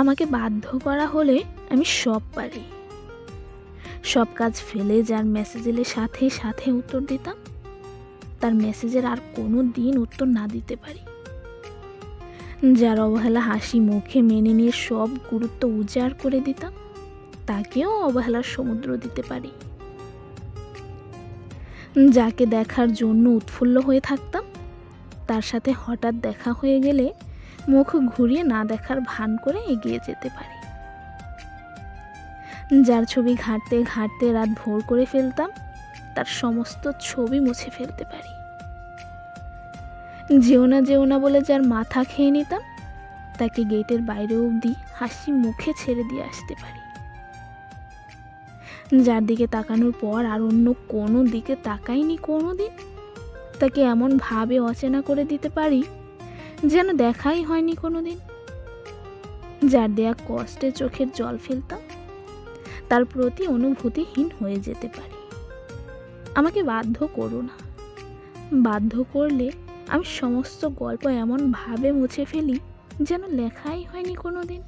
আমাকে বাধ্য করা হলে আমি সব পারি। সব কাজ ফেলে যার মেসেজ এলে সাথে সাথে উত্তর দিতাম, তার মেসেজের আর কোনো দিন উত্তর না দিতে পারি। যার অবহেলা হাসি মুখে মেনে নিয়ে সব গুরুত্ব উজাড় করে দিতাম, তাকেও অবহেলার সমুদ্র দিতে পারি। যাকে দেখার জন্য উৎফুল্ল হয়ে থাকতাম, তার সাথে হঠাৎ দেখা হয়ে গেলে মুখ ঘুরিয়ে না দেখার ভান করে এগিয়ে যেতে পারি। যার ছবি ঘাঁটতে ঘাঁটতে রাত ভোর করে ফেলতাম, তার সমস্ত ছবি মুছে ফেলতে পারি। যেও না বলে যার মাথা খেয়ে নিতাম, তাকে গেটের বাইরে অবধি হাসি মুখে ছেড়ে দিয়ে আসতে পারি। যার দিকে তাকানোর পর আর অন্য কোনো দিকে তাকাইনি কোনো দিন, তাকে এমন ভাবে অচেনা করে দিতে পারি যেন দেখাই হয়নি কোনো দিন। যার দেয়া কষ্টে চোখের জল ফেলতাম, তার প্রতি অনুভূতিহীন হয়ে যেতে পারি। আমাকে বাধ্য করো না, বাধ্য করলে আমি সমস্ত গল্প এমন ভাবে মুছে ফেলি যেন লেখাই হয়নি কোনো দিন।